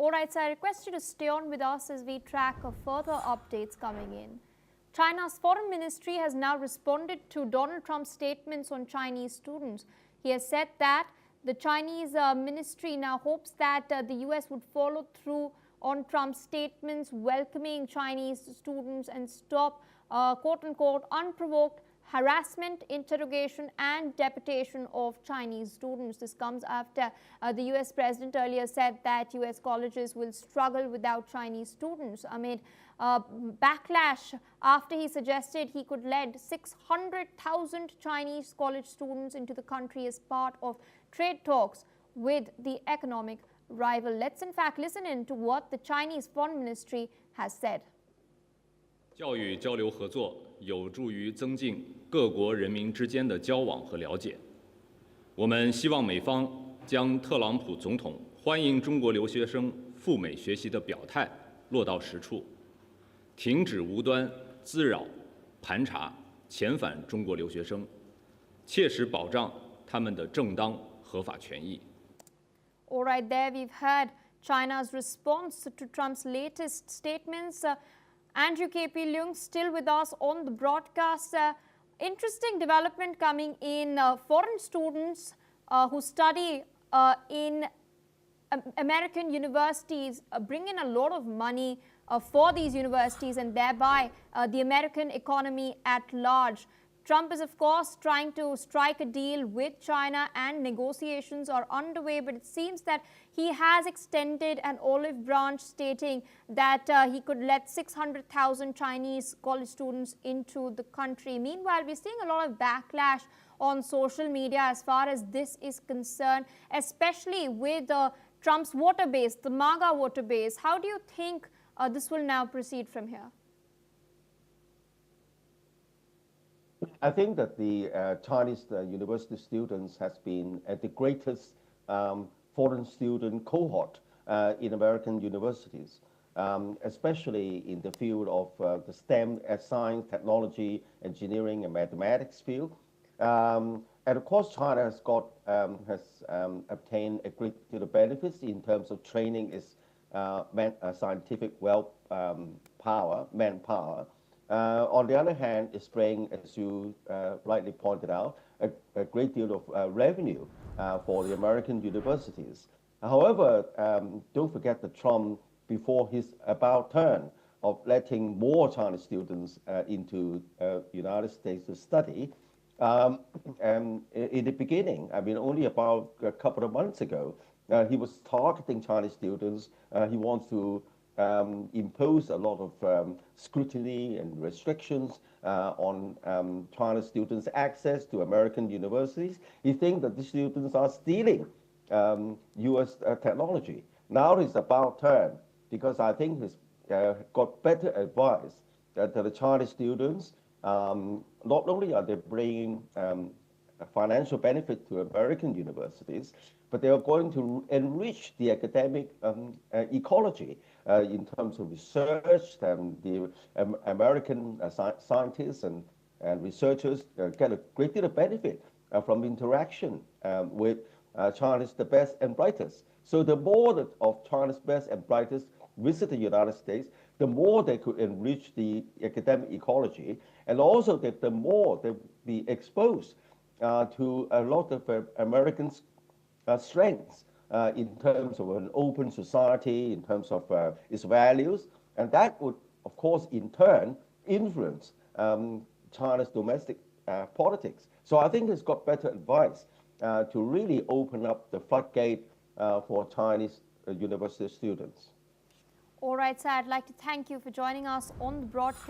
All right, so I request you to stay on with us as we track further updates coming in. China's foreign ministry has now responded to Donald Trump's statements on Chinese students. He has said that the Chinese ministry now hopes that the US would follow through on Trump's statements welcoming Chinese students and stop quote-unquote unprovoked harassment, interrogation and deportation of Chinese students. This comes after the US president earlier said that US colleges will struggle without Chinese students amid backlash after he suggested he could let 600,000 Chinese college students into the country as part of trade talks with the economic rival. Let's in fact listen in to what the Chinese Foreign Ministry has said. 教育交流合作有助于增进各国人民之间的交往和了解。我们希望美方将特朗普总统欢迎中国留学生赴美学习的表态落到实处，停止无端滋扰、盘查、遣返中国留学生，切实保障他们的正当合法权益。 All right, there we've heard China's response to Trump's latest statements. Andrew KP Leung still with us on the broadcast. Interesting development coming in. Foreign students who study in American universities bring in a lot of money for these universities and thereby the American economy at large. Trump is, of course, trying to strike a deal with China and negotiations are underway, but it seems that he has extended an olive branch stating that he could let 600,000 Chinese college students into the country. Meanwhile, we're seeing a lot of backlash on social media as far as this is concerned, especially with Trump's voter base, the MAGA voter base. How do you think this will now proceed from here? I think that the Chinese university students has been the greatest foreign student cohort in American universities, especially in the field of the STEM, science, technology, engineering, and mathematics field. And of course, China has obtained a great deal of benefits in terms of training its scientific manpower. On the other hand, it's bringing, as you rightly pointed out, a great deal of revenue for the American universities. However, don't forget that Trump, before his about turn of letting more Chinese students into the United States to study, in the beginning, I mean, only about a couple of months ago, he was targeting Chinese students. He wants to impose a lot of scrutiny and restrictions on Chinese students' access to American universities. He thinks that the students are stealing U.S. technology. Now it's about turn, because I think he's got better advice that the Chinese students, not only are they bringing a financial benefit to American universities, but they are going to enrich the academic ecology in terms of research, and the American scientists and researchers get a great deal of benefit from interaction with China's the best and brightest. So the more of China's best and brightest visit the United States, the more they could enrich the academic ecology, and also that the more they be exposed to a lot of Americans' strengths in terms of an open society, in terms of its values, and that would, of course, in turn, influence China's domestic politics. So I think it's got better advice to really open up the floodgate for Chinese university students. All right, sir, I'd like to thank you for joining us on the broadcast.